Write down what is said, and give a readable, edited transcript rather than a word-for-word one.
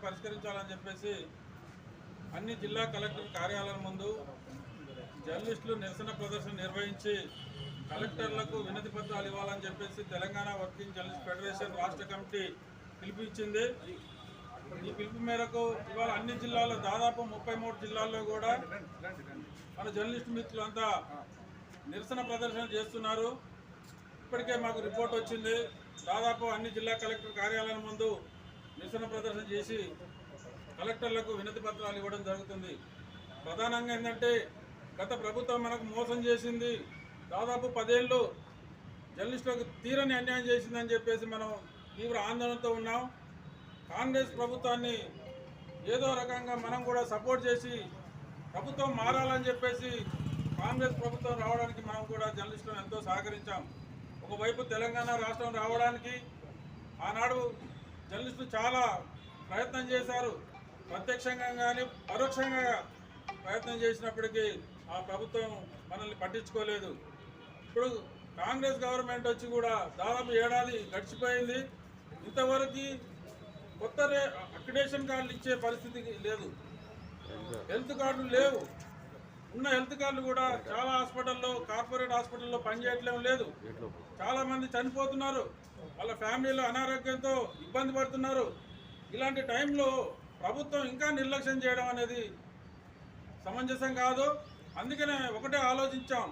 పరిష్కరించాలని చెప్పేసి అన్ని జిల్లా కలెక్టర్ కార్యాలయం ముందు జర్నలిస్టులు నిరసన ప్రదర్శన నిర్వహించి కలెక్టర్లకు వినతి పత్రాలు ఇవ్వాలని చెప్పేసి తెలంగాణ వర్కింగ్ జర్నలిస్ట్ ఫెడరేషన్ రాష్ట్ర కమిటీ పిలుపు ఇచ్చింది. ఈ పిలుపు మేరకు ఇవాళ అన్ని జిల్లాల్లో దాదాపు 33 జిల్లాల్లో కూడా మన జర్నలిస్టు మిత్రులంతా నిరసన ప్రదర్శన చేస్తున్నారు. ఇప్పటికే మాకు రిపోర్ట్ వచ్చింది. దాదాపు అన్ని జిల్లా కలెక్టర్ కార్యాలయం ముందు నిరసన ప్రదర్శన చేసి కలెక్టర్లకు వినతి పత్రాలు ఇవ్వడం జరుగుతుంది. ప్రధానంగా ఏంటంటే గత ప్రభుత్వం మనకు మోసం చేసింది, దాదాపు 10 ఏళ్ళు జర్నలిస్టులకు తీరని అన్యాయం చేసిందని చెప్పేసి మనం తీవ్ర ఆందోళనతో ఉన్నాం. కాంగ్రెస్ ప్రభుత్వాన్ని ఏదో రకంగా మనం కూడా సపోర్ట్ చేసి ప్రభుత్వం మారాలని చెప్పేసి కాంగ్రెస్ ప్రభుత్వం రావడానికి మనం కూడా జర్నలిస్టులను ఎంతో సహకరించాం. ఒకవైపు తెలంగాణ రాష్ట్రం రావడానికి ఆనాడు జర్నలిస్టులు చాలా ప్రయత్నం చేశారు. ప్రత్యక్షంగా కానీ పరోక్షంగా ప్రయత్నం చేసినప్పటికీ ఆ ప్రభుత్వం మనల్ని పట్టించుకోలేదు. ఇప్పుడు కాంగ్రెస్ గవర్నమెంట్ వచ్చి కూడా దాదాపు ఏడాది గడిచిపోయింది. ఇంతవరకు కొత్త అక్రిడేషన్ కార్డులు ఇచ్చే పరిస్థితి లేదు, హెల్త్ కార్డులు లేవు. ఉన్న హెల్త్ కార్డులు కూడా చాలా హాస్పిటల్లో, కార్పొరేట్ హాస్పిటల్లో పనిచేయట్లేం లేదు. చాలామంది చనిపోతున్నారు, వాళ్ళ ఫ్యామిలీలో అనారోగ్యంతో ఇబ్బంది పడుతున్నారు. ఇలాంటి టైంలో ప్రభుత్వం ఇంకా నిర్లక్ష్యం చేయడం అనేది సమంజసం కాదు. అందుకనే ఒకటే ఆలోచించాం,